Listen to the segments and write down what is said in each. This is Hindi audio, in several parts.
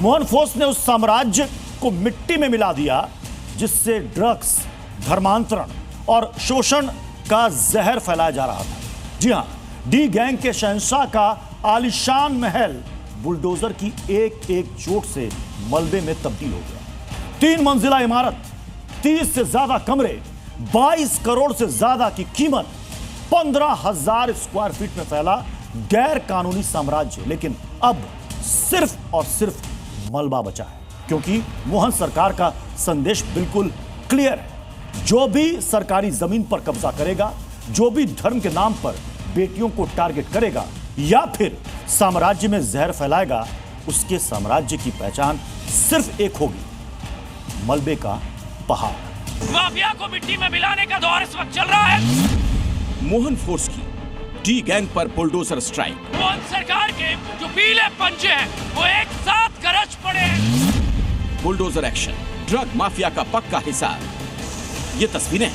मोहन फोर्स ने उस साम्राज्य को मिट्टी में मिला दिया जिससे ड्रग्स, धर्मांतरण और शोषण का जहर फैलाया जा रहा था। जी हां, डी गैंग के शहंशाह का आलीशान महल बुलडोजर की एक एक चोट से मलबे में तब्दील हो गया। 3 मंजिला इमारत, 30 से ज्यादा कमरे, 22 करोड़ से ज्यादा की कीमत, 15,000 स्क्वायर फीट में फैला गैर कानूनी साम्राज्य। लेकिन अब सिर्फ और सिर्फ मलबा बचा है, क्योंकि मोहन सरकार का संदेश बिल्कुल क्लियर है। जो भी सरकारी जमीन पर कब्जा करेगा, जो भी धर्म के नाम पर बेटियों को टारगेट करेगा या फिर साम्राज्य में जहर फैलाएगा, उसके साम्राज्य की पहचान सिर्फ एक होगी, मलबे का पहाड़। माफिया को मिट्टी में मिलाने का दौर इस वक्त चल रहा है। मोहन फोर्स की डी गैंग पर बुलडोजर स्ट्राइक। मोहन सरकार के जो पीले पंजे हैं वो एक साथ गरज पड़े हैं। बुलडोजर एक्शन, ड्रग माफिया का पक्का हिसाब। ये तस्वीरें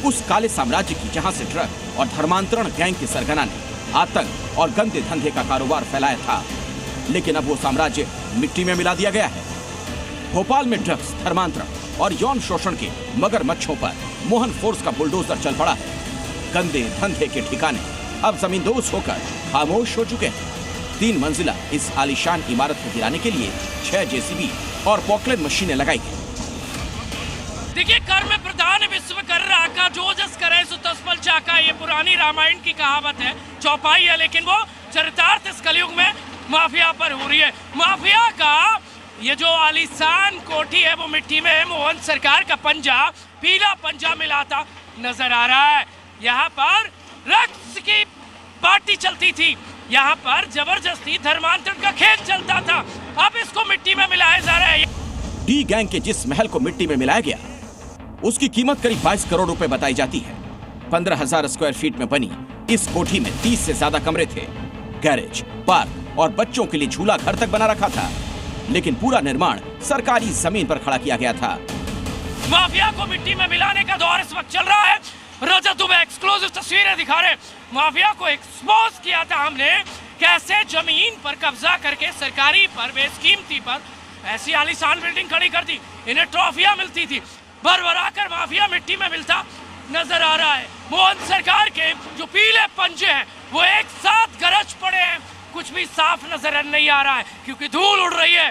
उस काले साम्राज्य की जहां से ड्रग और धर्मांतरण गैंग के सरगना ने आतंक और गंदे धंधे का कारोबार फैलाया था। लेकिन अब वो साम्राज्य मिट्टी में मिला दिया गया है। भोपाल में ड्रग्स, धर्मांतरण और यौन शोषण के मगरमच्छों पर मोहन फोर्स का बुलडोजर चल पड़ा है। गंदे धंधे के ठिकाने अब जमींदोज होकर खामोश हो चुके हैं। 3 मंजिला इस आलीशान इमारत को गिराने के लिए 6 जेसीबी और पॉकलेन मशीनें लगाई गई। देखिए, कर में प्रधान विश्वकर्मा का जो जस करे सो तस्मल चाका, ये पुरानी रामायण की कहावत है, चौपाई है, लेकिन वो चरितार्थ इस कलयुग में माफिया पर हो रही है। माफिया का ये जो आलीशान कोठी है वो मिट्टी में है। मोहन सरकार का पंजा, पीला पंजा मिलाता नजर आ रहा है। यहाँ पर रक्स की पार्टी चलती थी, यहाँ पर जबरदस्ती धर्मांतरण का खेल चलता था। अब इसको मिट्टी में मिलाया जा रहा है। डी गैंग के जिस महल को मिट्टी में मिलाया गया, उसकी कीमत करीब 22 करोड़ रुपए बताई जाती है। 15,000 स्क्वायर फीट में बनी इस कोठी में 30 से ज्यादा कमरे थे। गैरेज, पार्क और बच्चों के लिए झूला घर तक बना रखा था। लेकिन पूरा निर्माण सरकारी जमीन पर खड़ा किया गया था। माफिया को मिट्टी में मिलाने का दौर इस वक्त चल रहा है। रजत दुबे एक्सक्लूसिव तस्वीरें दिखा रहे। माफिया को एक्सपोज किया था हमने, कैसे जमीन पर कब्जा करके सरकारी पर, बेशकीमती पर ऐसी आलीशान बिल्डिंग खड़ी कर दी। इन्हें ट्रॉफियां मिलती थी, भरभरा कर माफिया मिट्टी में मिलता नजर आ रहा है। मोहन सरकार के जो पीले पंजे हैं वो एक साथ गरज पड़े हैं। कुछ भी साफ नजर नहीं आ रहा है क्योंकि धूल उड़ रही है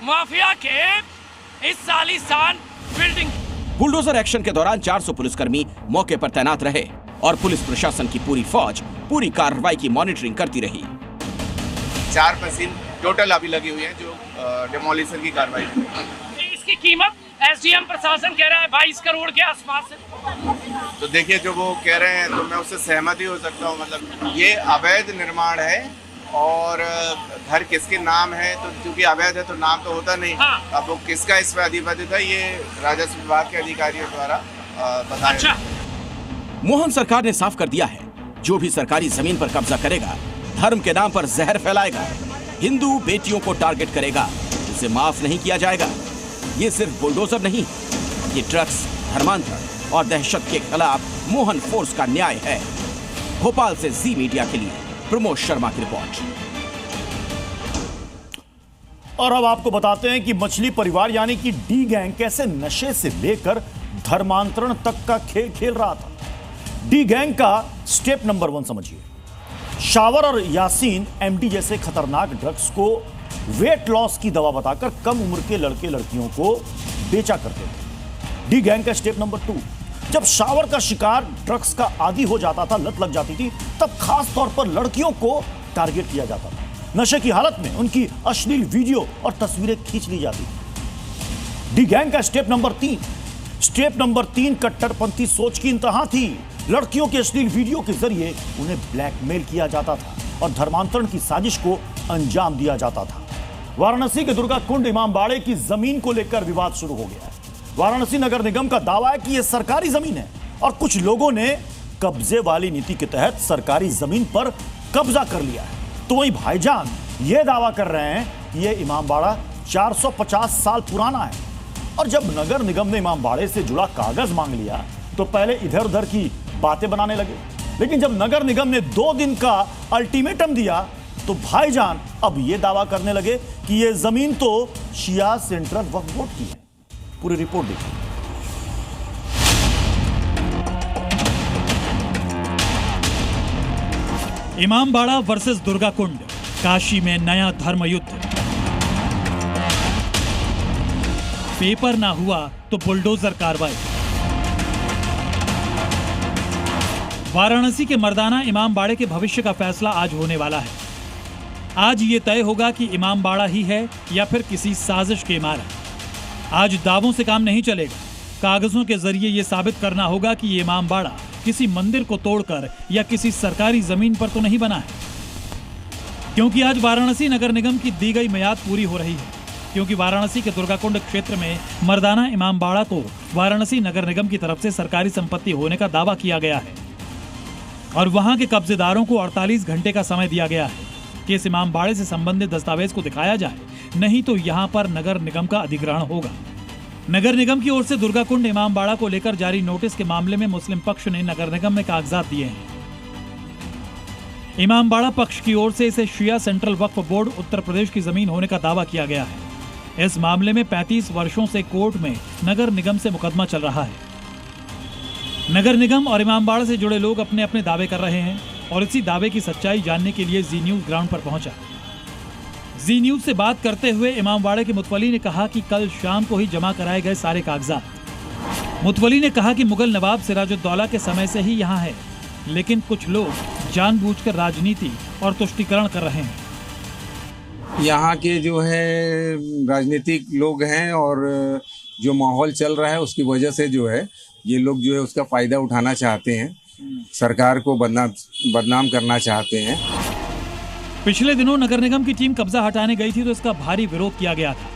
माफिया के इस आलीशान बिल्डिंग। बुलडोजर एक्शन के दौरान 400 पुलिसकर्मी मौके पर तैनात रहे और पुलिस प्रशासन की पूरी फौज पूरी कार्रवाई की मॉनिटरिंग करती रही। 4 मशीन टोटल अभी लगी हुई है जो डेमोलिशन की कार्रवाई है। इसकी कीमत एसडीएम प्रशासन कह रहा है 22 करोड़ के आसपास है। तो देखिए, जो वो कह रहे हैं तो मैं उससे सहमत ही हो सकता हूँ। मतलब ये अवैध निर्माण है और घर किसके नाम है, तो क्योंकि अवैध है तो नाम तो होता नहीं। हाँ। अब वो किसका इस पर अधिपति था, ये राजस्व विभाग के अधिकारियों द्वारा बताया। अच्छा। मोहन सरकार ने साफ कर दिया है, जो भी सरकारी जमीन पर कब्जा करेगा, धर्म के नाम पर जहर फैलाएगा, हिंदू बेटियों को टारगेट करेगा, उसे माफ नहीं किया जाएगा। ये सिर्फ बुलडोजर नहीं, ये ड्रग्स, धर्मांतरण और दहशत के खिलाफ मोहन फोर्स का न्याय है। भोपाल से जी मीडिया के लिए प्रमोद शर्मा की रिपोर्ट। और अब आपको बताते हैं कि मछली परिवार यानी कि डी गैंग कैसे नशे से लेकर धर्मांतरण तक का खेल खेल रहा था। डी गैंग का स्टेप नंबर 1 समझिए। शावर और यासीन एमडी जैसे खतरनाक ड्रग्स को वेट लॉस की दवा बताकर कम उम्र के लड़के लड़कियों को बेचा करते थे। डी गैंग का स्टेप नंबर 2, जब शावर का शिकार ड्रग्स का आदी हो जाता था, लत लग जाती थी, तब खास तौर पर लड़कियों को टारगेट किया जाता था। नशे की हालत में उनकी अश्लील वीडियो और तस्वीरें खींच ली जाती थी। डी गैंग का स्टेप नंबर 3 कट्टरपंथी सोच की इंतहा थी। लड़कियों के अश्लील वीडियो के जरिए उन्हें ब्लैकमेल किया जाता था और धर्मांतरण की साजिश को अंजाम दिया जाता था। वाराणसी के दुर्गा कुंड इमामबाड़े की जमीन को लेकर विवाद शुरू हो गया है। वाराणसी नगर निगम का दावा है कि यह सरकारी जमीन है और कुछ लोगों ने कब्जे वाली नीति के तहत सरकारी जमीन पर कब्जा कर लिया है। तो वहीं भाईजान यह दावा कर रहे हैं कि यह इमामबाड़ा 450 साल पुराना है। और जब नगर निगम ने इमामबाड़े से जुड़ा कागज मांग लिया तो पहले इधर उधर की बातें बनाने लगे, लेकिन जब नगर निगम ने 2 दिन का अल्टीमेटम दिया तो भाईजान अब यह दावा करने लगे कि यह जमीन तो शिया सेंट्रल वक्फ बोर्ड की है। पूरी रिपोर्ट देखिए। इमामबाड़ा वर्सेस दुर्गाकुंड, काशी में नया धर्म युद्ध। पेपर ना हुआ तो बुलडोजर कार्रवाई। वाराणसी के मर्दाना इमामबाड़े के भविष्य का फैसला आज होने वाला है। आज ये तय होगा कि इमामबाड़ा ही है या फिर किसी साजिश के इमारत। आज दावों से काम नहीं चलेगा, कागजों के जरिए ये साबित करना होगा कि ये इमामबाड़ा किसी मंदिर को तोड़कर या किसी सरकारी जमीन पर तो नहीं बना है। क्योंकि आज वाराणसी नगर निगम की दी गई मियाद पूरी हो रही है। क्योंकि वाराणसी के दुर्गाकुंड क्षेत्र में मर्दाना इमामबाड़ा को वाराणसी नगर निगम की तरफ से सरकारी संपत्ति होने का दावा किया गया है और वहां के कब्जेदारों को 48 घंटे का समय दिया गया है कि इस इमामबाड़े से संबंधित दस्तावेज को दिखाया जाए, नहीं तो यहां पर नगर निगम का अधिग्रहण होगा। नगर निगम की ओर से दुर्गाकुंड इमामबाड़ा को लेकर जारी नोटिस के मामले में मुस्लिम पक्ष ने नगर निगम में कागजात दिए हैं। इमामबाड़ा पक्ष की ओर से इसे शिया सेंट्रल वक्फ बोर्ड उत्तर प्रदेश की जमीन होने का दावा किया गया है। इस मामले में 35 वर्षों से कोर्ट में नगर निगम से मुकदमा चल रहा है। नगर निगम और इमामबाड़ा से जुड़े लोग अपने अपने दावे कर रहे हैं और इसी दावे की सच्चाई जानने के लिए जी न्यूज ग्राउंड पर पहुंचा। जी न्यूज से बात करते हुए इमामबाड़े के मुतवली ने कहा कि कल शाम को ही जमा कराए गए सारे कागजात। मुतवली ने कहा कि मुगल नवाब सिराजुद्दौला के समय से ही यहाँ है, लेकिन कुछ लोग जानबूझकर राजनीति और तुष्टीकरण कर रहे हैं। यहाँ के जो है राजनीतिक लोग हैं और जो माहौल चल रहा है उसकी वजह से जो है ये लोग जो है उसका फायदा उठाना चाहते हैं, सरकार को बदनाम करना चाहते हैं। पिछले दिनों नगर निगम की टीम कब्जा हटाने गई थी तो इसका भारी विरोध किया गया था,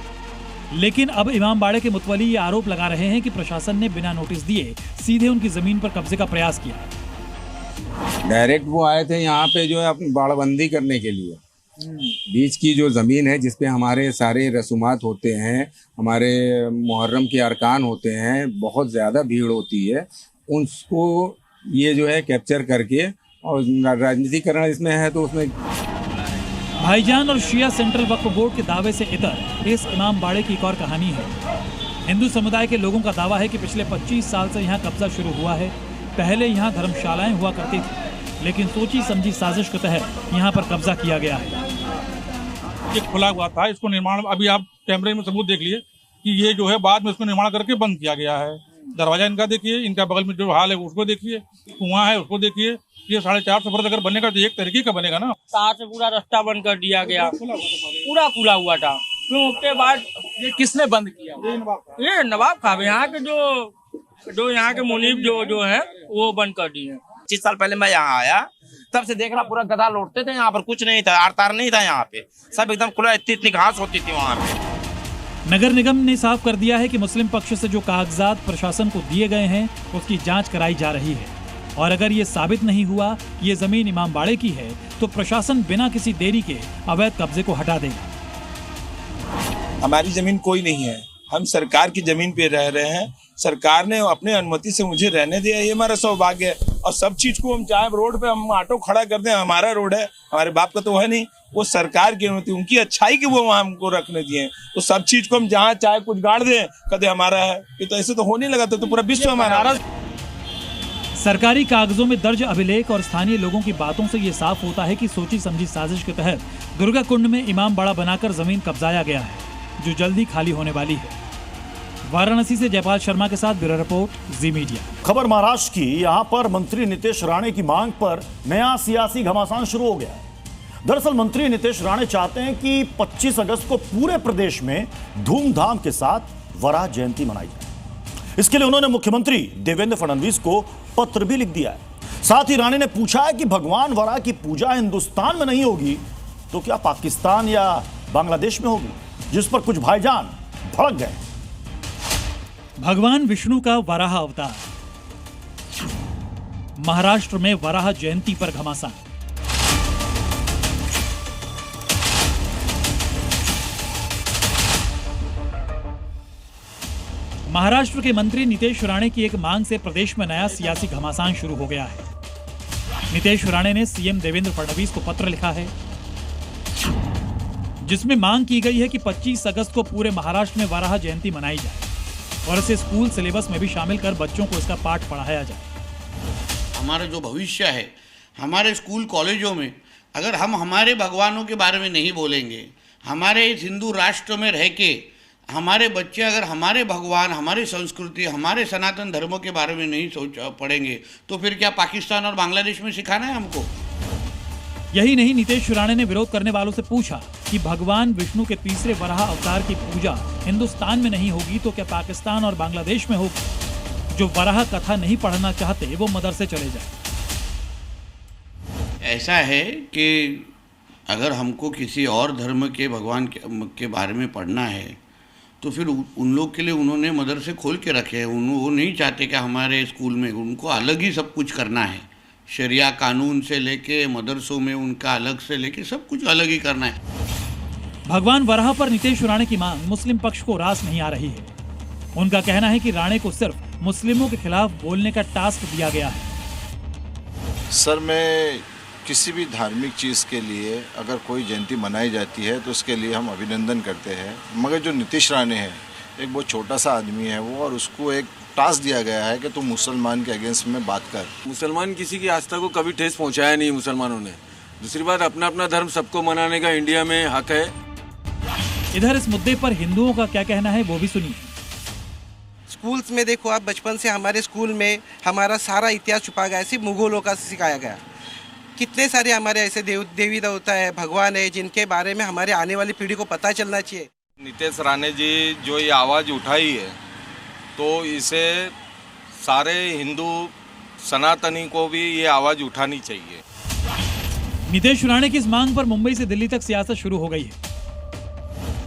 लेकिन अब इमामबाड़े के मुतवली ये आरोप लगा रहे हैं कि प्रशासन ने बिना नोटिस दिए सीधे उनकी जमीन पर कब्जे का प्रयास किया। डायरेक्ट वो आए थे यहाँ पे जो है अपनी बाड़बंदी करने के लिए। बीच की जो ज़मीन है जिसपे हमारे सारे रसूमात होते हैं, हमारे मुहर्रम के अरकान होते हैं, बहुत ज़्यादा भीड़ होती है, उसको ये जो है कैप्चर करके और राजनीति करना इसमें है तो उसमें। भाईजान और शिया सेंट्रल वक्फ बोर्ड के दावे से इतर इस इमामबाड़े की एक और कहानी है। हिंदू समुदाय के लोगों का दावा है कि पिछले 25 साल से यहाँ कब्जा शुरू हुआ है। पहले यहाँ धर्मशालाएं हुआ करती थी, लेकिन सोची समझी साजिश के तहत यहाँ पर कब्जा किया गया है। ये खुला हुआ था, इसको निर्माण अभी आप कैमरे में सबूत देख लिए कि ये जो है बाद में इसको निर्माण करके बंद किया गया है। दरवाजा इनका देखिए, इनका बगल में जो हाल है उसको देखिए, कुआं है उसको देखिए। ये 450 फुट अगर बनेगा तो एक तरीके का बनेगा ना। तार से पूरा रास्ता बंद कर दिया गया, पूरा खुला हुआ था। फिर उसके बाद ये किसने बंद किया? ये नवाब साहब यहाँ के जो यहाँ के मुनीब जो है वो बंद कर दिए। 25 साल पहले मैं यहाँ आया, तब से देख रहा पूरा गधा लौटते थे, यहाँ पर कुछ नहीं था, आर-तार नहीं था, यहाँ पे सब एकदम खुला, इतनी घास होती थी वहाँ पे। नगर निगम ने साफ कर दिया है कि मुस्लिम पक्ष से जो कागजात प्रशासन को दिए गए हैं उसकी जांच कराई जा रही है और अगर ये साबित नहीं हुआ कि ये जमीन इमामबाड़े की है तो प्रशासन बिना किसी देरी के अवैध कब्जे को हटा देगा। हमारी जमीन कोई नहीं है, हम सरकार की जमीन पे रह रहे हैं। सरकार ने अपने अनुमति से मुझे रहने दिया, ये हमारा सौभाग्य है। और सब चीज को हम चाहे रोड पे हम ऑटो खड़ा कर दें, हमारा रोड है, हमारे बाप का तो है नहीं, वो सरकार की अनुमति, उनकी अच्छाई की वो वहाँ हमको रखने दिए। तो सब चीज को हम जहाँ चाहे कुछ गाड़ दें, कदे हमारा है। ये तो ऐसे तो होने लगा तो पूरा विश्व हमारा। सरकारी कागजों में दर्ज अभिलेख और स्थानीय लोगों की बातों से ये साफ होता है कि सोची समझी साजिश के तहत दुर्गाकुंड में इमामबाड़ा बनाकर जमीन कब्जाया गया है, जो जल्दी खाली होने वाली है। वाराणसी से जयपाल शर्मा के साथ ब्यूरो रिपोर्ट, जी मीडिया। खबर महाराष्ट्र की। यहां पर मंत्री नितेश राणे की मांग पर नया सियासी घमासान शुरू हो गया है। दरअसल मंत्री नितेश राणे चाहते हैं कि 25 अगस्त को पूरे प्रदेश में धूमधाम के साथ वराह जयंती मनाई जाए। इसके लिए उन्होंने मुख्यमंत्री देवेंद्र फडणवीस को पत्र भी लिख दिया है। साथ ही राणे ने पूछा है कि भगवान वराह की पूजा हिंदुस्तान में नहीं होगी तो क्या पाकिस्तान या बांग्लादेश में होगी, जिस पर कुछ भाईजान भड़क गए। भगवान विष्णु का वराह अवतार, महाराष्ट्र में वराह जयंती पर घमासान। महाराष्ट्र के मंत्री नितेश राणे की एक मांग से प्रदेश में नया सियासी घमासान शुरू हो गया है। नितेश राणे ने सीएम देवेंद्र फडणवीस को पत्र लिखा है जिसमें मांग की गई है कि 25 अगस्त को पूरे महाराष्ट्र में वराह जयंती मनाई जाए और इसे स्कूल सिलेबस में भी शामिल कर बच्चों को इसका पाठ पढ़ाया जाए। हमारा जो भविष्य है, हमारे स्कूल कॉलेजों में अगर हम हमारे भगवानों के बारे में नहीं बोलेंगे, हमारे इस हिंदू राष्ट्र में रह के हमारे बच्चे अगर हमारे भगवान, हमारी संस्कृति, हमारे सनातन धर्मों के बारे में नहीं पढ़ेंगे तो फिर क्या पाकिस्तान और बांग्लादेश में सिखाना है हमको? यही नहीं, नीतीश राणे ने विरोध करने वालों से पूछा कि भगवान विष्णु के तीसरे वराह अवतार की पूजा हिंदुस्तान में नहीं होगी तो क्या पाकिस्तान और बांग्लादेश में होगी? जो वराह कथा नहीं पढ़ना चाहते वो मदरसे चले जाए। ऐसा है कि अगर हमको किसी और धर्म के भगवान के बारे में पढ़ना है तो फिर उन लोग के लिए उन्होंने मदरसे खोल के रखे हैं। वो नहीं चाहते कि हमारे स्कूल में, उनको अलग ही सब कुछ करना है। शरिया कानून से लेके मदरसों में उनका अलग से लेके सब कुछ अलग ही करना है। भगवान वराह पर नीतीश राणे की मांग मुस्लिम पक्ष को रास नहीं आ रही है। उनका कहना है कि राणे को सिर्फ मुस्लिमों के खिलाफ बोलने का टास्क दिया गया है। सर, मैं किसी भी धार्मिक चीज़ के लिए अगर कोई जयंती मनाई जाती है तो उसके लिए हम अभिनंदन करते हैं, मगर जो नीतीश राणे है एक बहुत छोटा सा आदमी है वो, और उसको एक टास्क दिया गया है कि तुम मुसलमान के अगेंस्ट में बात कर। मुसलमान किसी की आस्था को कभी ठेस पहुंचाया नहीं मुसलमानों ने। दूसरी बात, अपना अपना धर्म सबको मनाने का इंडिया में हक है। इधर इस मुद्दे पर हिंदुओं का क्या कहना है वो भी सुनिए। स्कूल्स में देखो आप, बचपन से हमारे स्कूल में हमारा सारा इतिहास छुपा गया, सिर्फ मुगलों का सिखाया गया। कितने सारे हमारे ऐसे देवी देवता है, भगवान है, जिनके बारे में हमारे आने वाली पीढ़ी को पता चलना चाहिए। नीतीश राणे जी जो ये आवाज़ उठाई है तो इसे सारे हिंदू सनातनी को भी ये आवाज़ उठानी चाहिए। नीतीश राणे की इस मांग पर मुंबई से दिल्ली तक सियासत शुरू हो गई है।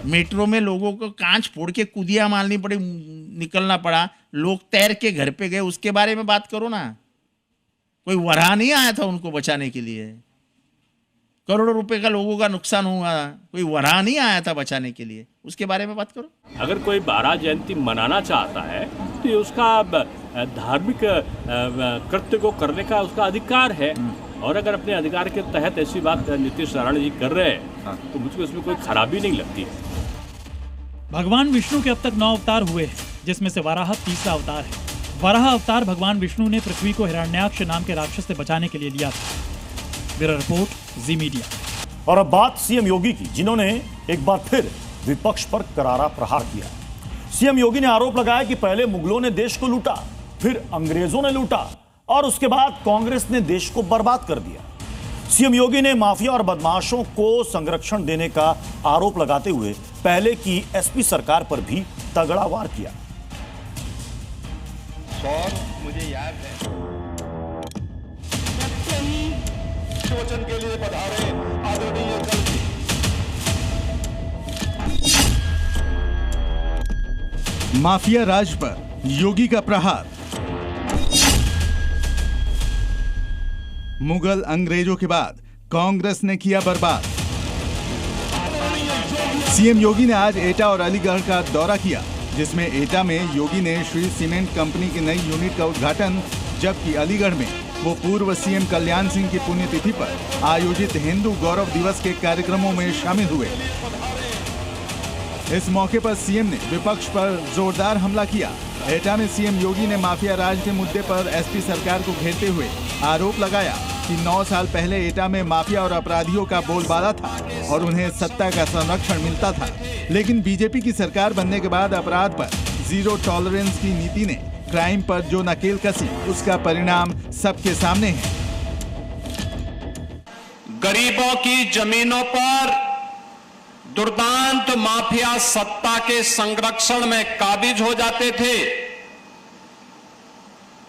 मेट्रो में लोगों को कांच फोड़ के कुदिया मारनी पड़ी, निकलना पड़ा, लोग तैर के घर पे गए, उसके बारे में बात करो ना। कोई वराह नहीं आया था उनको बचाने के लिए, करोड़ों रुपए का लोगों का नुकसान हुआ, कोई वराह नहीं आया था बचाने के लिए, उसके बारे में बात करो। अगर कोई वराह जयंती मनाना चाहता है तो ये उसका धार्मिक कृत्य को करने का उसका अधिकार है, और अगर अपने अधिकार के तहत ऐसी बात नीतीश राणे जी कर रहे हैं तो मुझको इसमें कोई खराबी नहीं लगती है। भगवान विष्णु के अब तक 9 अवतार हुए हैं, जिसमें से वराह तीसरा अवतार है। वराह अवतार भगवान विष्णु ने पृथ्वी को हिरण्याक्ष नाम के राक्षस से बचाने के लिए लिया था। ब्यूरो रिपोर्ट, जी मीडिया। और अब बात सीएम योगी की, जिन्होंने एक बार फिर विपक्ष पर करारा प्रहार किया। सीएम योगी ने आरोप लगाया कि पहले मुगलों ने देश को लूटा, फिर अंग्रेजों ने लूटा और उसके बाद कांग्रेस ने देश को बर्बाद कर दिया। सीएम योगी ने माफिया और बदमाशों को संरक्षण देने का आरोप लगाते हुए पहले की एसपी सरकार पर भी तगड़ा वार किया। मुझे याद है शोचन के लिए पधारे आदरणीय माफिया राज पर योगी का प्रहार। मुगल अंग्रेजों के बाद कांग्रेस ने किया बर्बाद। सीएम योगी ने आज एटा और अलीगढ़ का दौरा किया, जिसमें एटा में योगी ने श्री सीमेंट कंपनी की नई यूनिट का उद्घाटन, जबकि अलीगढ़ में वो पूर्व सीएम कल्याण सिंह की पुण्यतिथि पर आयोजित हिंदू गौरव दिवस के कार्यक्रमों में शामिल हुए। इस मौके पर सीएम ने विपक्ष पर जोरदार हमला किया। एटा में सीएम योगी ने माफिया राज के मुद्दे पर एसपी सरकार को घेरते हुए आरोप लगाया कि 9 साल पहले एटा में माफिया और अपराधियों का बोलबाला था और उन्हें सत्ता का संरक्षण मिलता था, लेकिन बीजेपी की सरकार बनने के बाद अपराध पर जीरो टॉलरेंस की नीति ने क्राइम पर जो नकेल कसी, उसका परिणाम सबके सामने है। गरीबों की जमीनों पर दुर्दांत माफिया सत्ता के संरक्षण में काबिज हो जाते थे।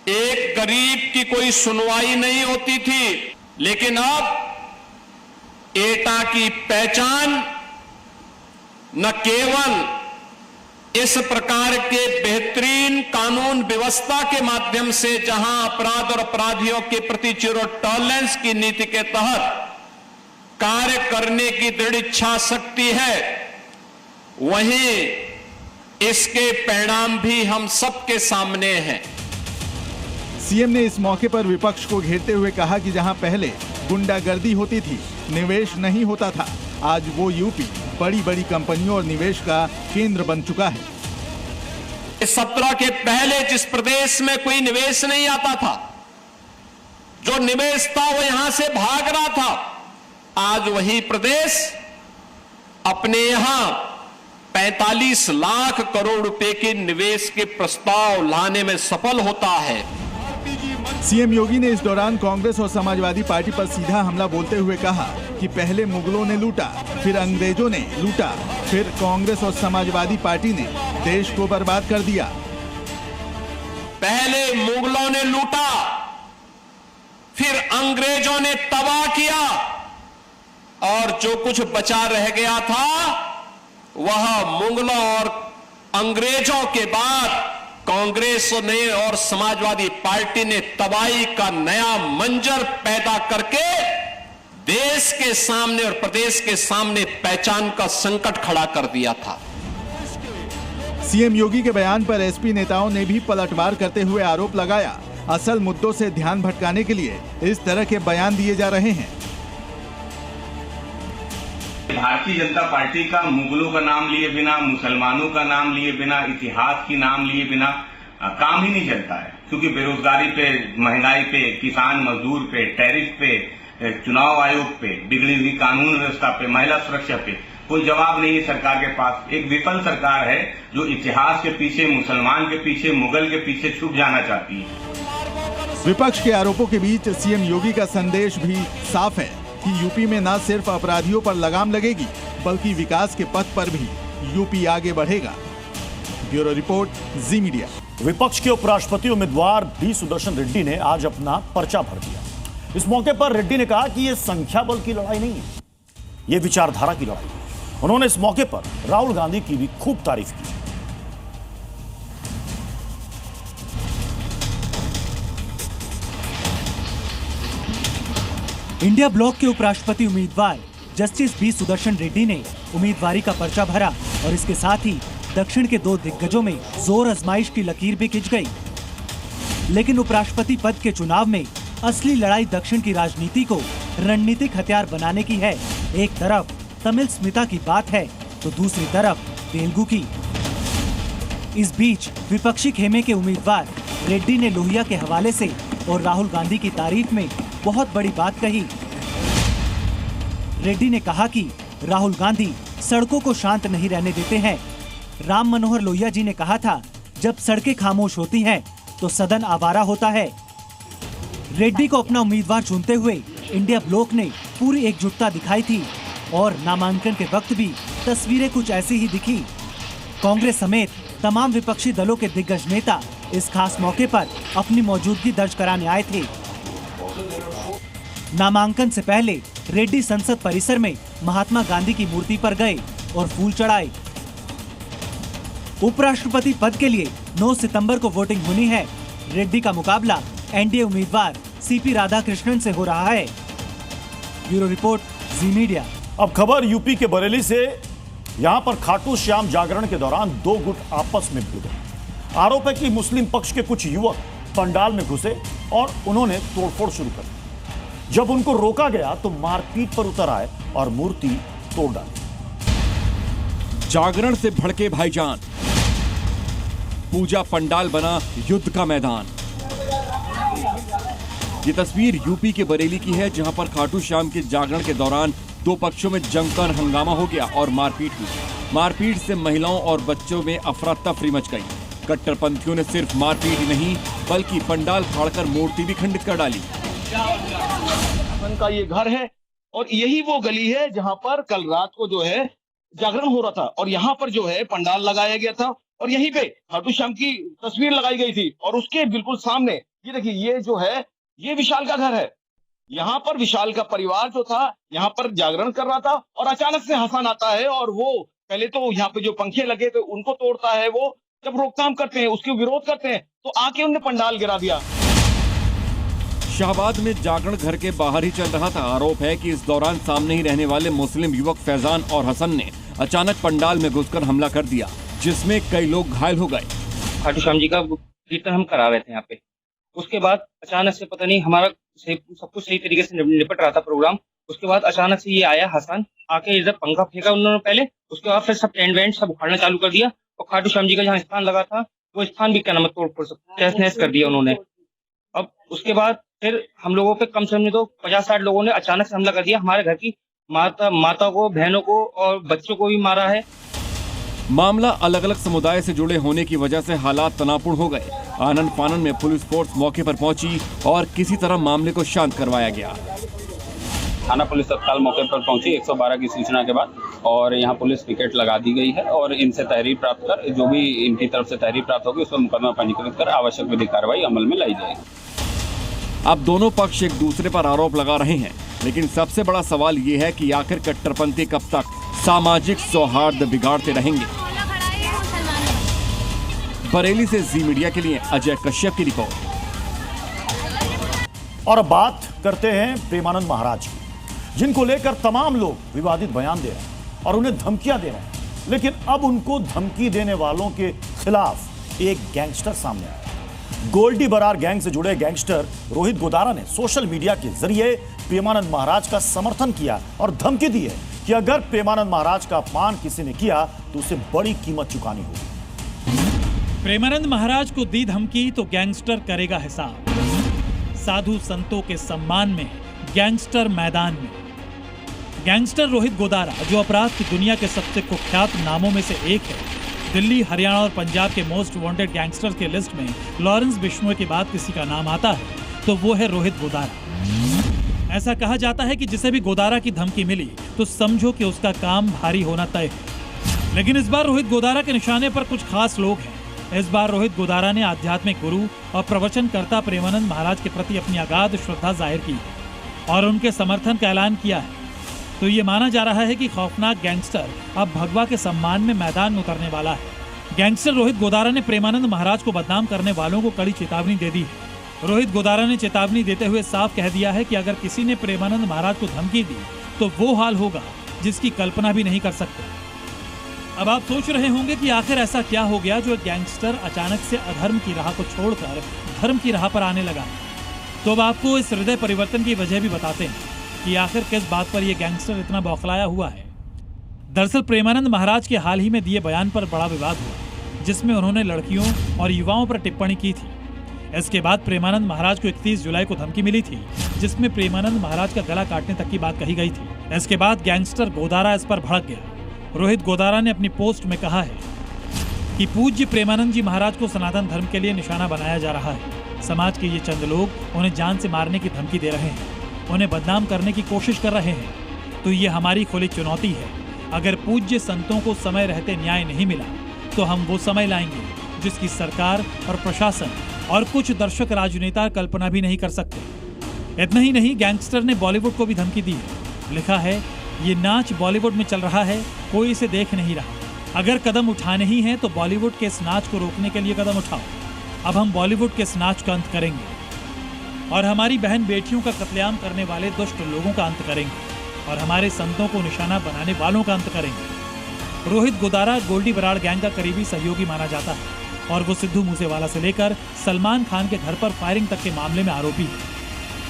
एक गरीब की कोई सुनवाई नहीं होती थी, लेकिन अब एटा की पहचान न केवल इस प्रकार के बेहतरीन कानून व्यवस्था के माध्यम से, जहां अपराध और अपराधियों के प्रति जीरो टॉलरेंस की नीति के तहत कार्य करने की दृढ़ इच्छा शक्ति है, वहीं इसके परिणाम भी हम सबके सामने हैं। सीएम ने इस मौके पर विपक्ष को घेरते हुए कहा कि जहां पहले गुंडागर्दी होती थी, निवेश नहीं होता था, आज वो यूपी बड़ी बड़ी कंपनियों और निवेश का केंद्र बन चुका है। 17 के पहले जिस प्रदेश में कोई निवेश नहीं आता था, जो निवेश था वो यहां से भाग रहा था, आज वही प्रदेश अपने यहां 45 लाख करोड़ रुपए के निवेश के प्रस्ताव लाने में सफल होता है। सीएम योगी ने इस दौरान कांग्रेस और समाजवादी पार्टी पर सीधा हमला बोलते हुए कहा कि पहले मुगलों ने लूटा, फिर अंग्रेजों ने लूटा, फिर कांग्रेस और समाजवादी पार्टी ने देश को बर्बाद कर दिया। पहले मुगलों ने लूटा, फिर अंग्रेजों ने तबाह किया, और जो कुछ बचा रह गया था वह मुगलों और अंग्रेजों के बाद कांग्रेस ने और समाजवादी पार्टी ने तबाही का नया मंजर पैदा करके देश के सामने और प्रदेश के सामने पहचान का संकट खड़ा कर दिया था। सीएम योगी के बयान पर एसपी नेताओं ने भी पलटवार करते हुए आरोप लगाया, असल मुद्दों से ध्यान भटकाने के लिए इस तरह के बयान दिए जा रहे हैं। भारतीय जनता पार्टी का मुगलों का नाम लिए बिना, मुसलमानों का नाम लिए बिना, इतिहास की नाम लिए बिना काम ही नहीं चलता है, क्योंकि बेरोजगारी पे, महंगाई पे, किसान मजदूर पे, टैरिफ पे, चुनाव आयोग पे, बिगड़ी हुई कानून व्यवस्था पे, महिला सुरक्षा पे कोई जवाब नहीं है सरकार के पास। एक विफल सरकार है जो इतिहास के पीछे, मुसलमान के पीछे, मुगल के पीछे छुप जाना चाहती है। विपक्ष के आरोपों के बीच सीएम योगी का संदेश भी साफ है कि यूपी में न सिर्फ अपराधियों पर लगाम लगेगी, बल्कि विकास के पथ पर भी यूपी आगे बढ़ेगा। ब्यूरो रिपोर्ट, जी मीडिया। विपक्ष के उपराष्ट्रपति उम्मीदवार बी सुदर्शन रेड्डी ने आज अपना पर्चा भर दिया। इस मौके पर रेड्डी ने कहा कि यह संख्या बल की लड़ाई नहीं है, यह विचारधारा की लड़ाई है। उन्होंने इस मौके पर राहुल गांधी की भी खूब तारीफ की। इंडिया ब्लॉक के उपराष्ट्रपति उम्मीदवार जस्टिस बी सुदर्शन रेड्डी ने उम्मीदवारी का पर्चा भरा और इसके साथ ही दक्षिण के दो दिग्गजों में जोर आजमाइश की लकीर भी खिंच गई। लेकिन उपराष्ट्रपति पद के चुनाव में असली लड़ाई दक्षिण की राजनीति को रणनीतिक हथियार बनाने की है। एक तरफ तमिल स्मिता की बात है तो दूसरी तरफ तेलुगु की। इस बीच विपक्षी खेमे के उम्मीदवार रेड्डी ने लोहिया के हवाले से और राहुल गांधी की तारीफ में बहुत बड़ी बात कही। रेड्डी ने कहा कि राहुल गांधी सड़कों को शांत नहीं रहने देते हैं। राम मनोहर लोहिया जी ने कहा था, जब सड़कें खामोश होती हैं तो सदन आवारा होता है। रेड्डी को अपना उम्मीदवार चुनते हुए इंडिया ब्लॉक ने पूरी एकजुटता दिखाई थी और नामांकन के वक्त भी तस्वीरें कुछ ऐसी ही दिखी। कांग्रेस समेत तमाम विपक्षी दलों के दिग्गज नेता इस खास मौके पर अपनी मौजूदगी दर्ज कराने आए थे। नामांकन से पहले रेड्डी संसद परिसर में महात्मा गांधी की मूर्ति पर गए और फूल चढ़ाए। उपराष्ट्रपति पद के लिए 9 सितंबर को वोटिंग होनी है। रेड्डी का मुकाबला एनडीए उम्मीदवार सीपी राधाकृष्णन से हो रहा है। ब्यूरो रिपोर्ट, जी मीडिया। अब खबर यूपी के बरेली से। यहां पर खाटू श्याम जागरण के दौरान दो गुट आपस में भिड़ गए। आरोप है कि मुस्लिम पक्ष के कुछ युवक पंडाल में घुसे और उन्होंने तोड़फोड़ शुरू कर दी। जब उनको रोका गया तो मारपीट पर उतर आए और मूर्ति तोड़ डाली। जागरण से भड़के भाईजान, पूजा पंडाल बना युद्ध का मैदान। ये तस्वीर यूपी के बरेली की है, जहां पर खाटू श्याम के जागरण के दौरान दो पक्षों में जमकर हंगामा हो गया और मारपीट हुई। मारपीट से महिलाओं और बच्चों में अफरा तफरी मच गई। कट्टरपंथियों ने सिर्फ मारपीट ही नहीं बल्कि पंडाल फाड़कर मूर्ति भी खंडित कर डाली। का ये घर है और यही वो गली है जहां पर कल रात को जो है जागरण हो रहा था और यहाँ पर जो है पंडाल लगाया गया था और यहीं पे खाटू श्याम की तस्वीर लगाई गई थी और उसके बिल्कुल सामने ये देखिए, ये जो है ये विशाल का घर है। यहाँ पर विशाल का परिवार जो था यहाँ पर जागरण कर रहा था और अचानक से हसन आता है और वो पहले तो यहाँ पे जो पंखे लगे थे उनको तोड़ता है। वो जब रोकथाम करते हैं, उसके विरोध करते हैं तो आके उन्हें पंडाल गिरा दिया। शाहबाद में जागरण घर के बाहर ही चल रहा था। आरोप है कि इस दौरान सामने ही रहने वाले मुस्लिम युवक फैजान और हसन ने अचानक पंडाल में घुसकर हमला कर दिया, जिसमें कई लोग घायल हो गए। खाटू श्याम जी का कीर्तन हम करा रहे थे यहाँ पे, उसके बाद अचानक से पता नहीं हमारा सब कुछ सही तरीके से निपट रहा था प्रोग्राम उसके बाद अचानक से ये आया हसन, आके इधर पंखा फेंका उन्होंने पहले, उसके बाद फिर सब टेंट वेंट सब उखाड़ना चालू कर दिया और खाटू श्याम जी का जहाँ स्थान लगा था वो स्थान भी क्या नाम है तोड़ फोड़ तहस नहस कर दिया उन्होंने। अब उसके बाद फिर हम लोगों पे कम से कम तो 50-60 लोगों ने अचानक से हमला कर दिया, हमारे घर की माता को, बहनों को और बच्चों को भी मारा है। मामला अलग अलग समुदाय से जुड़े होने की वजह से हालात तनावपूर्ण हो गए। आनन फानन में पुलिस फोर्स मौके पर पहुंची और किसी तरह मामले को शांत करवाया गया। थाना पुलिस तत्काल मौके पर पहुंची 112 की सूचना के बाद, और यहाँ पुलिस पिकेट लगा दी गई है और इनसे तहरीर प्राप्त कर जो भी इनकी तरफ से तहरीर प्राप्त होगी उस पर मुकदमा पंजीकृत कर आवश्यक विधिक कार्रवाई अमल में लाई जाएगी। अब दोनों पक्ष एक दूसरे पर आरोप लगा रहे हैं, लेकिन सबसे बड़ा सवाल ये है कि आखिर कट्टरपंथी कब तक सामाजिक सौहार्द बिगाड़ते रहेंगे। बरेली से जी मीडिया के लिए अजय कश्यप की रिपोर्ट। और अब बात करते हैं प्रेमानंद महाराज की, जिनको लेकर तमाम लोग विवादित बयान दे रहे हैं और उन्हें धमकियां दे रहे हैं। लेकिन अब उनको धमकी देने वालों के खिलाफ एक गैंगस्टर सामने आया। गोल्डी बरार गैंग से जुड़े गैंगस्टर रोहित गोदारा ने सोशल मीडिया के जरिए प्रेमानंद महाराज का समर्थन किया और धमकी दी है कि अगर प्रेमानंद महाराज का अपमान किसी ने किया तो उसे बड़ी कीमत चुकानी होगी। प्रेमानंद महाराज को दी धमकी तो गैंगस्टर करेगा हिसाब। साधु संतों के सम्मान में गैंगस्टर मैदान में। गैंगस्टर रोहित गोदारा, जो अपराध की दुनिया के सबसे कुख्यात नामों में से एक है, दिल्ली, हरियाणा और पंजाब के मोस्ट वांटेड गैंगस्टर के लिस्ट में लॉरेंस बिश्नोई के बाद किसी का नाम आता है तो वो है रोहित गोदारा। ऐसा कहा जाता है कि जिसे भी गोदारा की धमकी मिली तो समझो कि उसका काम भारी होना तय है। लेकिन इस बार रोहित गोदारा के निशाने पर कुछ खास लोग हैं। इस बार रोहित गोदारा ने आध्यात्मिक गुरु और प्रवचनकर्ता प्रेमानंद महाराज के प्रति अपनी अगाध श्रद्धा जाहिर की और उनके समर्थन का ऐलान किया है। तो ये माना जा रहा है कि खौफनाक गैंगस्टर अब भगवा के सम्मान में मैदान में उतरने वाला है। गैंगस्टर रोहित गोदारा ने प्रेमानंद महाराज को बदनाम करने वालों को कड़ी चेतावनी दे दी है। रोहित गोदारा ने चेतावनी देते हुए साफ कह दिया है कि अगर किसी ने प्रेमानंद महाराज को धमकी दी तो वो हाल होगा जिसकी कल्पना भी नहीं कर सकते। अब आप सोच रहे होंगे कि आखिर ऐसा क्या हो गया जो गैंगस्टर अचानक से अधर्म की राह को छोड़कर धर्म की राह पर आने लगा। तो अब आपको इस हृदय परिवर्तन की वजह भी बताते हैं कि आखिर किस बात पर यह गैंगस्टर इतना बौखलाया हुआ है। दरअसल प्रेमानंद महाराज के हाल ही में दिए बयान पर बड़ा विवाद हुआ, जिसमें उन्होंने लड़कियों और युवाओं पर टिप्पणी की थी। इसके बाद प्रेमानंद महाराज को 31 जुलाई को धमकी मिली थी, जिसमें प्रेमानंद महाराज का गला काटने तक की बात कही गई थी। इसके बाद गैंगस्टर गोदारा इस पर भड़क गया। रोहित गोदारा ने अपनी पोस्ट में कहा है कि पूज्य प्रेमानंद जी महाराज को सनातन धर्म के लिए निशाना बनाया जा रहा है। समाज के ये चंद लोग उन्हें जान से मारने की धमकी दे रहे हैं, उन्हें बदनाम करने की कोशिश कर रहे हैं। तो ये हमारी खुली चुनौती है। अगर पूज्य संतों को समय रहते न्याय नहीं मिला तो हम वो समय लाएंगे जिसकी सरकार और प्रशासन और कुछ दर्शक राजनेता कल्पना भी नहीं कर सकते। इतना ही नहीं, गैंगस्टर ने बॉलीवुड को भी धमकी दी है। लिखा है, ये नाच बॉलीवुड में चल रहा है, कोई इसे देख नहीं रहा। अगर कदम उठाने ही हैं तो बॉलीवुड के इस नाच को रोकने के लिए कदम उठाओ। अब हम बॉलीवुड के इस नाच का अंत करेंगे और हमारी बहन बेटियों का कत्लेआम करने वाले दुष्ट लोगों का अंत करेंगे और हमारे संतों को निशाना बनाने वालों का अंत करेंगे। रोहित गोदारा गोल्डी बराड़ गैंग का करीबी सहयोगी माना जाता है और वो सिद्धू मूसेवाला से लेकर सलमान खान के घर पर फायरिंग तक के मामले में आरोपी है।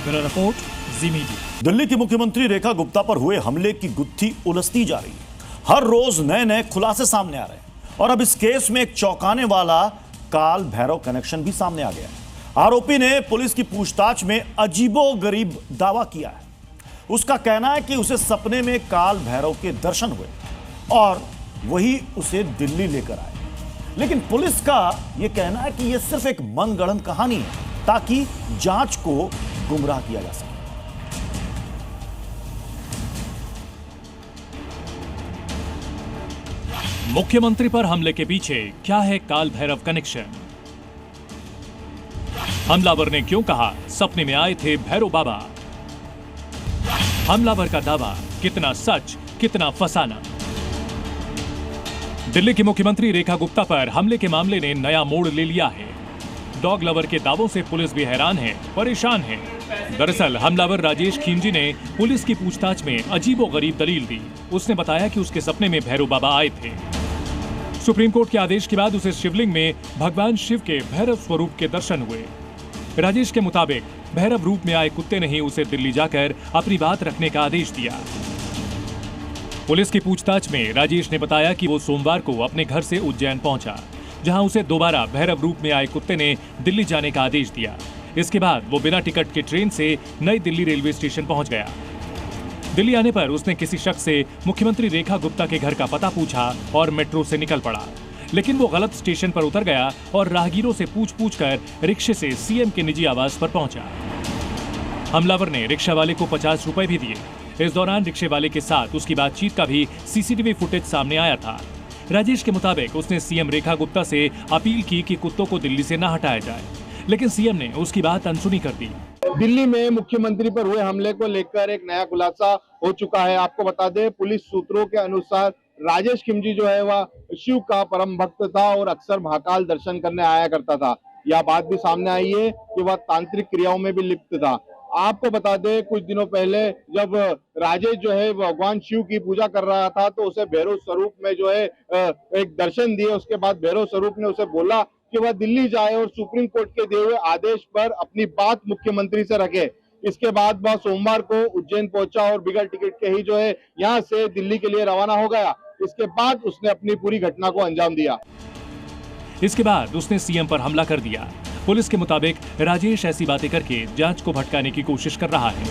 ब्यूरो रिपोर्ट, जी मीडिया। दिल्ली की मुख्यमंत्री रेखा गुप्ता पर हुए हमले की गुत्थी उलझती जा रही है। हर रोज नए नए खुलासे सामने आ रहे हैं और अब इस केस में एक चौंकाने वाला काल भैरव कनेक्शन भी सामने आ गया है। आरोपी ने पुलिस की पूछताछ में अजीबोगरीब दावा किया है। उसका कहना है कि उसे सपने में काल भैरव के दर्शन हुए और वही उसे दिल्ली लेकर आए। लेकिन पुलिस का यह कहना है कि यह सिर्फ एक मनगढ़ंत कहानी है ताकि जांच को गुमराह किया जा सके। मुख्यमंत्री पर हमले के पीछे क्या है काल भैरव कनेक्शन? हमलावर ने क्यों कहा सपने में आए थे भैरव बाबा? हमलावर का दावा कितना सच, कितना फसाना? दिल्ली की मुख्यमंत्री रेखा गुप्ता पर हमले के मामले ने नया मोड़ ले लिया है। डॉग लवर के दावों से पुलिस भी हैरान है, परेशान है। दरअसल हमलावर राजेश खीमजी ने पुलिस की पूछताछ में अजीबोगरीब दलील दी। उसने बताया कि उसके सपने में भैरव बाबा आए थे। सुप्रीम कोर्ट के आदेश के बाद उसे शिवलिंग में भगवान शिव के भैरव स्वरूप के दर्शन हुए। राजेश के मुताबिक भैरव रूप में आए कुत्ते ने ही उसे दिल्ली जाकर अपनी बात रखने का आदेश दिया। पुलिस की पूछताछ में राजेश ने बताया कि वो सोमवार को अपने घर से उज्जैन पहुंचा, जहां उसे दोबारा भैरव रूप में आए कुत्ते ने दिल्ली जाने का आदेश दिया। इसके बाद वो बिना टिकट के ट्रेन से नई दिल्ली रेलवे स्टेशन पहुंच गया। दिल्ली आने पर उसने किसी शख्स से मुख्यमंत्री रेखा गुप्ता के घर का पता पूछा और मेट्रो से निकल पड़ा, लेकिन वो गलत स्टेशन पर उतर गया और राहगीरों से पूछ कर रिक्शे से सीएम के निजी आवास पर पहुंचा। हमलावर ने रिक्शा वाले को 50 रुपए भी दिए। इस दौरान रिक्शे वाले के साथ उसकी बातचीत का भी सीसीटीवी फुटेज सामने आया था। राजेश के मुताबिक उसने सीएम रेखा गुप्ता से अपील की कि कुत्तों को दिल्ली से न हटाया जाए, लेकिन सीएम ने उसकी बात अनसुनी कर दी। दिल्ली में मुख्यमंत्री पर हुए हमले को लेकर एक नया खुलासा हो चुका है। आपको बता दें, पुलिस सूत्रों के अनुसार राजेश खिमजी जो है वह शिव का परम भक्त था और अक्सर महाकाल दर्शन करने आया करता था। यह बात भी सामने आई है कि वह तांत्रिक क्रियाओं में भी लिप्त था। आपको बता दें, कुछ दिनों पहले जब राजेश जो है भगवान शिव की पूजा कर रहा था तो उसे भैरव स्वरूप में जो है एक दर्शन दिए। उसके बाद भैरव स्वरूप ने उसे बोला कि वह दिल्ली जाए और सुप्रीम कोर्ट के दिए हुए आदेश पर अपनी बात मुख्यमंत्री से रखे। इसके बाद वह सोमवार को उज्जैन पहुंचा और बिगड़ टिकट के ही जो है यहाँ से दिल्ली के लिए रवाना हो गया। इसके बाद उसने अपनी पूरी घटना को अंजाम दिया। इसके बाद उसने सीएम पर हमला कर दिया। पुलिस के मुताबिक राजेश ऐसी बातें करके जांच को भटकाने की कोशिश कर रहा है।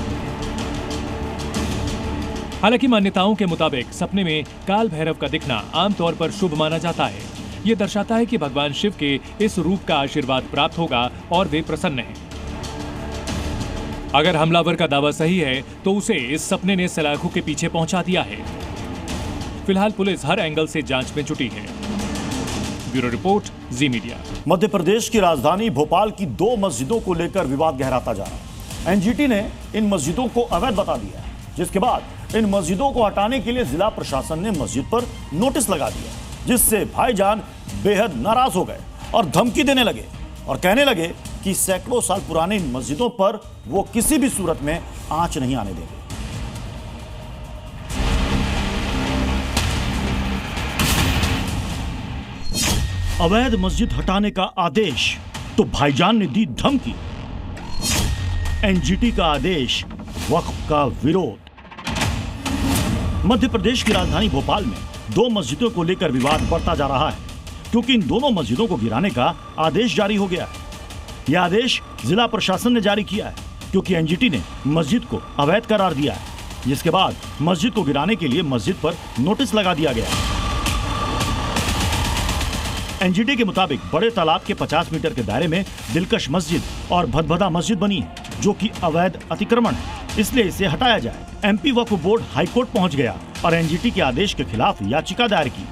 हालांकि मान्यताओं के मुताबिक सपने में काल भैरव का दिखना आमतौर पर शुभ माना जाता है। ये दर्शाता है कि भगवान शिव के इस रूप का आशीर्वाद प्राप्त होगा और वे प्रसन्न हैं। अगर हमलावर का दावा सही है तो उसे इस सपने ने सलाखों के पीछे पहुंचा दिया है। फिलहाल पुलिस हर एंगल से जांच में जुटी है। ब्यूरो रिपोर्ट, जी मीडिया। मध्य प्रदेश की राजधानी भोपाल की 2 मस्जिदों को लेकर विवाद गहराता जा रहा है। एनजीटी ने इन मस्जिदों को अवैध बता दिया, जिसके बाद इन मस्जिदों को हटाने के लिए जिला प्रशासन ने मस्जिद पर नोटिस लगा दिया, जिससे भाईजान बेहद नाराज हो गए और धमकी देने लगे और कहने लगे कि सैकड़ों साल पुराने इन मस्जिदों पर वो किसी भी सूरत में आंच नहीं आने देंगे। अवैध मस्जिद हटाने का आदेश तो भाईजान ने दी धमकी। एनजीटी का आदेश, वक्फ का विरोध। मध्य प्रदेश की राजधानी भोपाल में 2 मस्जिदों को लेकर विवाद बढ़ता जा रहा है, क्योंकि इन दोनों मस्जिदों को गिराने का आदेश जारी हो गया है। यह आदेश जिला प्रशासन ने जारी किया है, क्योंकि एनजीटी ने मस्जिद को अवैध करार दिया है, जिसके बाद मस्जिद को गिराने के लिए मस्जिद पर नोटिस लगा दिया गया है। एनजीटी के मुताबिक बड़े तालाब के 50 मीटर के दायरे में दिलकश मस्जिद और भदभदा मस्जिद बनी है, जो कि अवैध अतिक्रमण है, इसलिए इसे हटाया जाए। एमपी वक्फ बोर्ड हाईकोर्ट पहुंच गया और एनजीटी के आदेश के खिलाफ याचिका दायर की।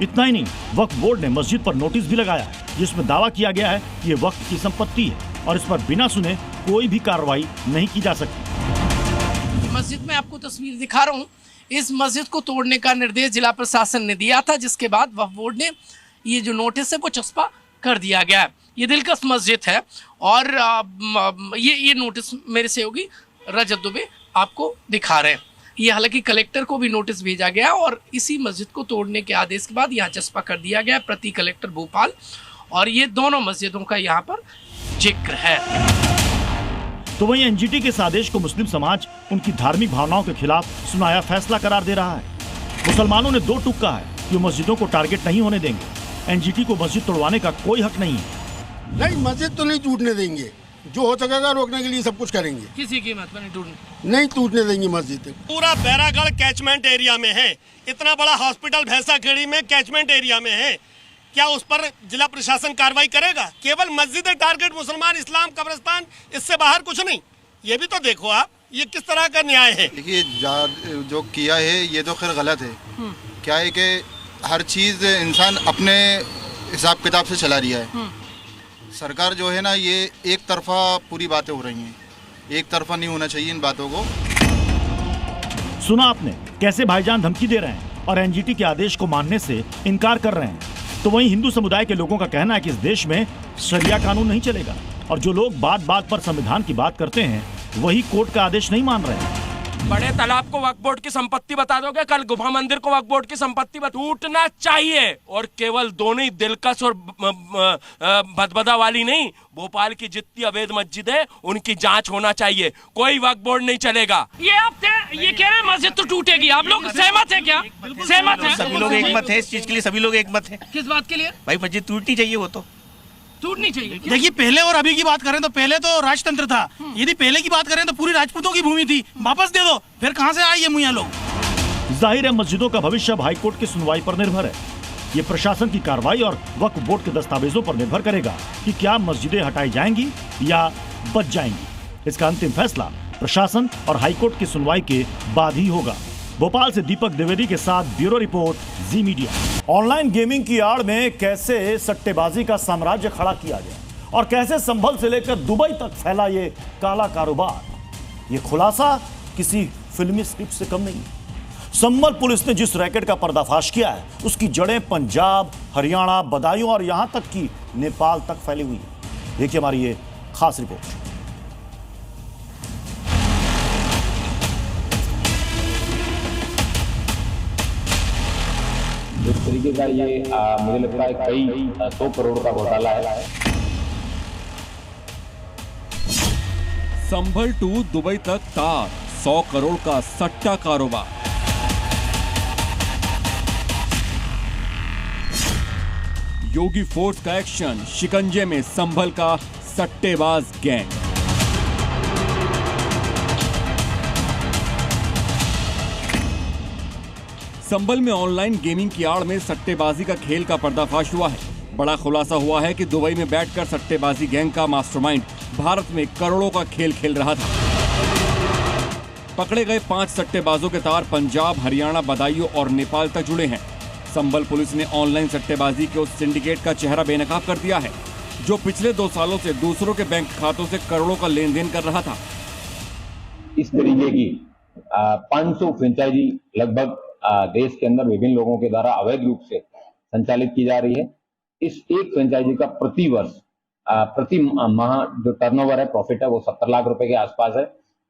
इतना ही नहीं, वक्फ बोर्ड ने मस्जिद पर नोटिस भी लगाया, जिसमें दावा किया गया है कि ये वक्फ की संपत्ति है और इस पर बिना सुने कोई भी कार्रवाई नहीं की जा सकती। मस्जिद में आपको तस्वीर दिखा रहा हूँ। इस मस्जिद को तोड़ने का निर्देश जिला प्रशासन ने दिया था, जिसके बाद वक्फ बोर्ड ने ये जो नोटिस है वो चस्पा कर दिया गया है। ये दिलकश मस्जिद है और ये नोटिस मेरे सहयोगी रजत दुबे आपको दिखा रहे हैं। ये हालांकि कलेक्टर को भी नोटिस भेजा गया और इसी मस्जिद को तोड़ने के आदेश के बाद यहाँ चस्पा कर दिया गया प्रति कलेक्टर भोपाल, और ये दोनों मस्जिदों का यहाँ पर जिक्र है। तो वहीं एनजीटी के इस आदेश को मुस्लिम समाज उनकी धार्मिक भावनाओं के खिलाफ सुनाया फैसला करार दे रहा है। मुसलमानों ने 2 टूक कहा है कि मस्जिदों को टारगेट नहीं होने देंगे। एनजीटी को मस्जिद तोड़वाने का कोई हक नहीं है। नहीं, मस्जिद तो नहीं टूटने देंगे, जो हो सकेगा रोकने के लिए सब कुछ करेंगे। किसी कीमत पर नहीं टूटने देंगे मस्जिद। पूरा बैरागढ़ कैचमेंट एरिया में है, इतना बड़ा हॉस्पिटल भैंसाखेड़ी में कैचमेंट एरिया में है, क्या उस पर जिला प्रशासन कार्रवाई करेगा? केवल मस्जिद टारगेट, मुसलमान, इस्लाम, कब्रिस्तान, इससे बाहर कुछ नहीं। ये भी तो देखो आप, ये किस तरह का न्याय है। देखिए, जो किया है ये तो खैर गलत है। क्या है कि हर चीज़ इंसान अपने हिसाब किताब से चला रहा है। सरकार जो है ना, ये एक तरफा पूरी बातें हो रही हैं, एक तरफा नहीं होना चाहिए इन बातों को। सुना आपने कैसे भाईजान धमकी दे रहे हैं और एनजीटी के आदेश को मानने से इनकार कर रहे हैं। तो वहीं हिंदू समुदाय के लोगों का कहना है कि इस देश में शरिया कानून नहीं चलेगा और जो लोग बात बात पर संविधान की बात करते हैं वही कोर्ट का आदेश नहीं मान रहे हैं। बड़े तालाब को वक्फ बोर्ड की संपत्ति बता दोगे, कल गुफा मंदिर को वक्फ बोर्ड की संपत्ति टूटना चाहिए। और केवल दोनों ही दिलकश और भदभदा वाली नहीं, भोपाल की जितनी अवैध मस्जिद है उनकी जांच होना चाहिए। कोई वक्फ बोर्ड नहीं चलेगा। ये कह रहे हैं मस्जिद तो टूटेगी, आप लोग सहमत है क्या? सहमत है? सभी लोग एक मत है इस चीज के लिए, सभी लोग एक मत है। किस बात के लिए? भाई मस्जिद टूटनी चाहिए, वो तो टूटनी चाहिए। देखिए पहले और अभी की बात करें तो पहले तो राजतंत्र था, यदि पहले की बात करें तो पूरी राजपूतों की भूमि थी, वापस दे दो। फिर कहां से आए ये मुया लोग? जाहिर है मस्जिदों का भविष्य अब हाईकोर्ट की सुनवाई पर निर्भर है। ये प्रशासन की कार्रवाई और वक्फ बोर्ड के दस्तावेजों पर निर्भर करेगा कि क्या मस्जिदें हटाई जाएंगी या बच जाएंगी। इसका अंतिम फैसला प्रशासन और हाईकोर्ट की सुनवाई के बाद ही होगा। भोपाल से दीपक द्विवेदी के साथ ब्यूरो रिपोर्ट, जी मीडिया। ऑनलाइन गेमिंग की आड़ में कैसे सट्टेबाजी का साम्राज्य खड़ा किया गया और कैसे संभल से लेकर दुबई तक फैला ये काला कारोबार, ये खुलासा किसी फिल्मी स्क्रिप्ट से कम नहीं। संभल पुलिस ने जिस रैकेट का पर्दाफाश किया है उसकी जड़ें पंजाब, हरियाणा, बदायूं और यहां तक कि नेपाल तक फैली हुई है। देखिए हमारी ये खास रिपोर्ट। इस तरीके का ये मुझे लगता है कई 100 करोड़ का घोटाला है। संभल टू दुबई तक तार, 100 करोड़ का सट्टा कारोबार। योगी फोर्स का एक्शन, शिकंजे में संभल का सट्टेबाज गैंग। संभल में ऑनलाइन गेमिंग की आड़ में सट्टेबाजी का खेल का पर्दाफाश हुआ है। बड़ा खुलासा हुआ है कि दुबई में बैठकर सट्टेबाजी गैंग का मास्टरमाइंड भारत में करोड़ों का खेल खेल रहा था। पकड़े गए 5 सट्टेबाजों के तार पंजाब, हरियाणा, बदायूं और नेपाल तक जुड़े हैं। संभल पुलिस ने ऑनलाइन सट्टेबाजी के उस सिंडिकेट का चेहरा बेनकाब कर दिया है जो पिछले 2 सालों से दूसरों के बैंक खातों से करोड़ों का लेन देन कर रहा था। इस तरीके की 500 फ्रेंचाइजी लगभग देश के अंदर विभिन्न लोगों के द्वारा अवैध रूप से संचालित की जा रही है। इस एक फ्रेंचाइजी का प्रति वर्ष प्रति माह जो टर्नओवर है, प्रॉफिट है, वो 70 लाख रुपए के आसपास है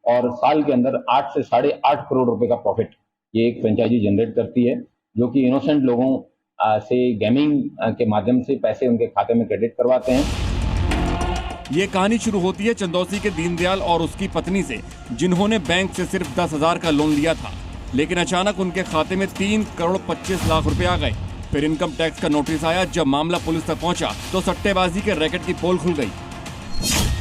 और साल के अंदर 8 से 8.5 करोड़ रुपए का प्रॉफिट ये एक फ्रेंचाइजी जनरेट करती है, जो कि इनोसेंट लोगों से गेमिंग के माध्यम से पैसे उनके खाते में क्रेडिट करवाते हैं। ये कहानी शुरू होती है चंदौसी के दीनदयाल और उसकी पत्नी से, जिन्होंने बैंक से सिर्फ 10,000 का लोन लिया था, लेकिन अचानक उनके खाते में 3 करोड़ 25 लाख रुपए आ गए। फिर इनकम टैक्स का नोटिस आया। जब मामला पुलिस तक पहुंचा तो सट्टेबाजी के रैकेट की पोल खुल गई।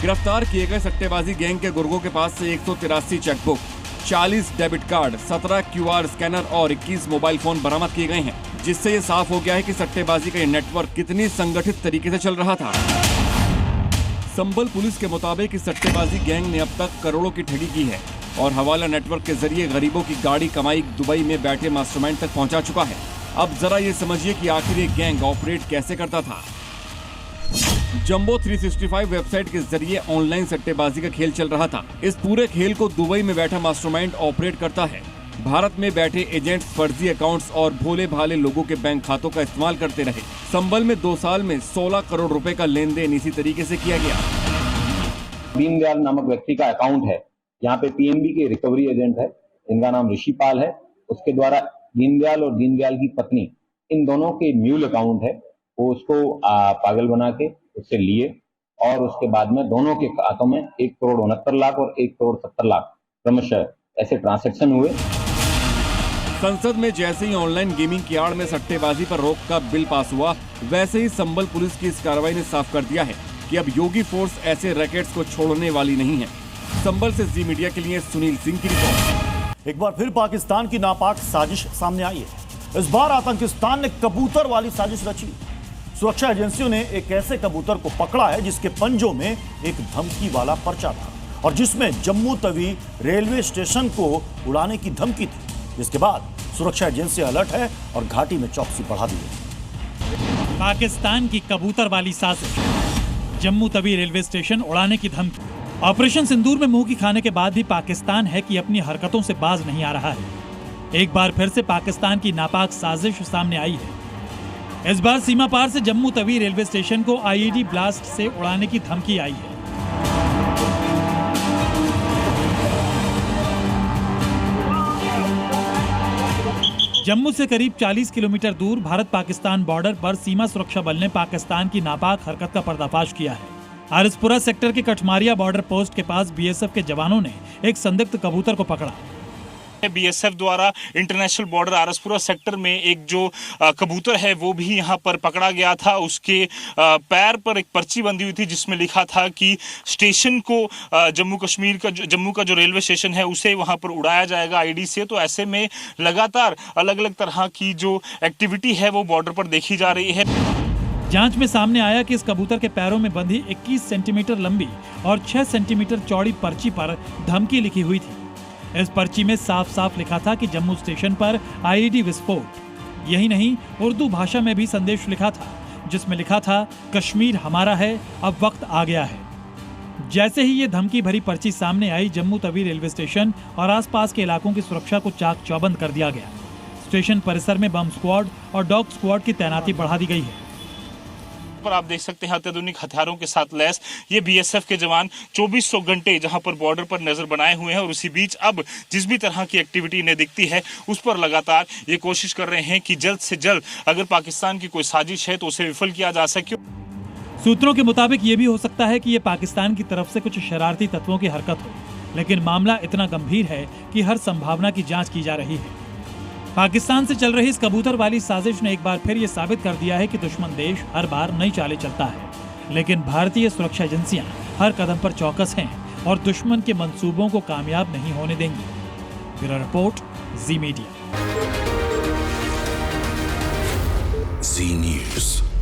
गिरफ्तार किए गए सट्टेबाजी गैंग के गुर्गों के पास से 183 chequebook, 40 debit card, 17 QR scanner और 21 मोबाइल फोन बरामद किए गए हैं, जिससे ये साफ हो गया है कि सट्टेबाजी का ये नेटवर्क कितनी संगठित तरीके से चल रहा था। संभल पुलिस के मुताबिक इस सट्टेबाजी गैंग ने अब तक करोड़ों की ठगी की है और हवाला नेटवर्क के जरिए गरीबों की गाड़ी कमाई दुबई में बैठे मास्टरमाइंड तक पहुंचा चुका है। अब जरा ये समझिए कि आखिर ये गैंग ऑपरेट कैसे करता था। जंबो 365 वेबसाइट के जरिए ऑनलाइन सट्टेबाजी का खेल चल रहा था। इस पूरे खेल को दुबई में बैठा मास्टरमाइंड ऑपरेट करता है। भारत में बैठे एजेंट्स फर्जी अकाउंट्स और भोले भाले लोगों के बैंक खातों का इस्तेमाल करते रहे। संभल में 2 साल में 16 करोड़ रुपए का लेन देन इसी तरीके से किया गया। दीनदयाल नामक व्यक्ति का अकाउंट है, यहाँ पे पीएनबी के रिकवरी एजेंट है जिनका नाम ऋषिपाल है, उसके द्वारा दीनदयाल और दीनदयाल की पत्नी, इन दोनों के म्यूल अकाउंट है, वो उसको पागल बना के उससे लिए और उसके बाद में दोनों के खातों में 1 करोड़ 69 लाख और 1 करोड़ 70 लाख क्रमशः ऐसे ट्रांजैक्शन हुए। संसद में जैसे ही ऑनलाइन गेमिंग की आड़ में सट्टेबाजी पर रोक का बिल पास हुआ, वैसे ही संभल पुलिस की इस कार्रवाई ने साफ कर दिया है कि अब योगी फोर्स ऐसे रैकेट्स को छोड़ने वाली नहीं है। संभल से जी मीडिया के लिए सुनील सिंह की रिपोर्ट। एक बार फिर पाकिस्तान की नापाक साजिश सामने आई है। इस बार आतंकिस्तान ने कबूतर वाली साजिश रची। सुरक्षा एजेंसियों ने एक ऐसे कबूतर को पकड़ा है जिसके पंजों में एक धमकी वाला पर्चा था और जिसमें जम्मू तवी रेलवे स्टेशन को उड़ाने की धमकी थी, जिसके बाद सुरक्षा एजेंसी अलर्ट है और घाटी में चौकसी बढ़ा दी है। पाकिस्तान की कबूतर वाली साजिश, जम्मू तवी रेलवे स्टेशन उड़ाने की धमकी। ऑपरेशन सिंदूर में मुंह की खाने के बाद भी पाकिस्तान है कि अपनी हरकतों से बाज नहीं आ रहा है। एक बार फिर से पाकिस्तान की नापाक साजिश सामने आई है। इस बार सीमा पार से जम्मू तवी रेलवे स्टेशन को आईईडी ब्लास्ट से उड़ाने की धमकी आई है। जम्मू से करीब 40 किलोमीटर दूर भारत पाकिस्तान बॉर्डर पर सीमा सुरक्षा बल ने पाकिस्तान की नापाक हरकत का पर्दाफाश किया है। आरसपुरा सेक्टर के कठमारिया बॉर्डर पोस्ट के पास बीएसएफ के जवानों ने एक संदिग्ध कबूतर को पकड़ा। बीएसएफ द्वारा इंटरनेशनल बॉर्डर आरसपुरा सेक्टर में एक जो कबूतर है वो भी यहाँ पर पकड़ा गया था। उसके पैर पर एक पर्ची बंधी हुई थी जिसमें लिखा था कि स्टेशन को जम्मू का जो रेलवे स्टेशन है उसे वहाँ पर उड़ाया जाएगा आईडी से। तो ऐसे में लगातार अलग अलग तरह की जो एक्टिविटी है वो बॉर्डर पर देखी जा रही है। जांच में सामने आया कि इस कबूतर के पैरों में बंधी 21 सेंटीमीटर लंबी और 6 सेंटीमीटर चौड़ी पर्ची पर धमकी लिखी हुई थी। इस पर्ची में साफ साफ लिखा था कि जम्मू स्टेशन पर आईईडी विस्फोट। यही नहीं, उर्दू भाषा में भी संदेश लिखा था जिसमें लिखा था कश्मीर हमारा है, अब वक्त आ गया है। जैसे ही ये धमकी भरी पर्ची सामने आई, जम्मू तवी रेलवे स्टेशन और आसपास के इलाकों की सुरक्षा को चाक चौबंद कर दिया गया। स्टेशन परिसर में बम स्क्वाड और डॉग स्क्वाड की तैनाती बढ़ा दी गई है। पर आप देख सकते हैं अत्याधुनिक हथियारों के साथ लैस ये बीएसएफ के जवान 2400 घंटे जहां पर बॉर्डर पर नजर बनाए हुए हैं और उसी बीच अब जिस भी तरह की एक्टिविटी इन्हें दिखती है उस पर लगातार ये कोशिश कर रहे हैं कि जल्द से जल्द अगर पाकिस्तान की कोई साजिश है तो उसे विफल किया जा सके। सूत्रों के मुताबिक ये भी हो सकता है कि ये पाकिस्तान की तरफ से कुछ शरारती तत्वों की हरकत हो, लेकिन मामला इतना गंभीर है कि हर संभावना की जांच की जा रही है। पाकिस्तान से चल रही इस कबूतर वाली साजिश ने एक बार फिर ये साबित कर दिया है कि दुश्मन देश हर बार नई चालें चलता है, लेकिन भारतीय सुरक्षा एजेंसियां हर कदम पर चौकस हैं और दुश्मन के मंसूबों को कामयाब नहीं होने देंगी। ब्यूरो रिपोर्ट, जी मीडिया। जी न्यूज़।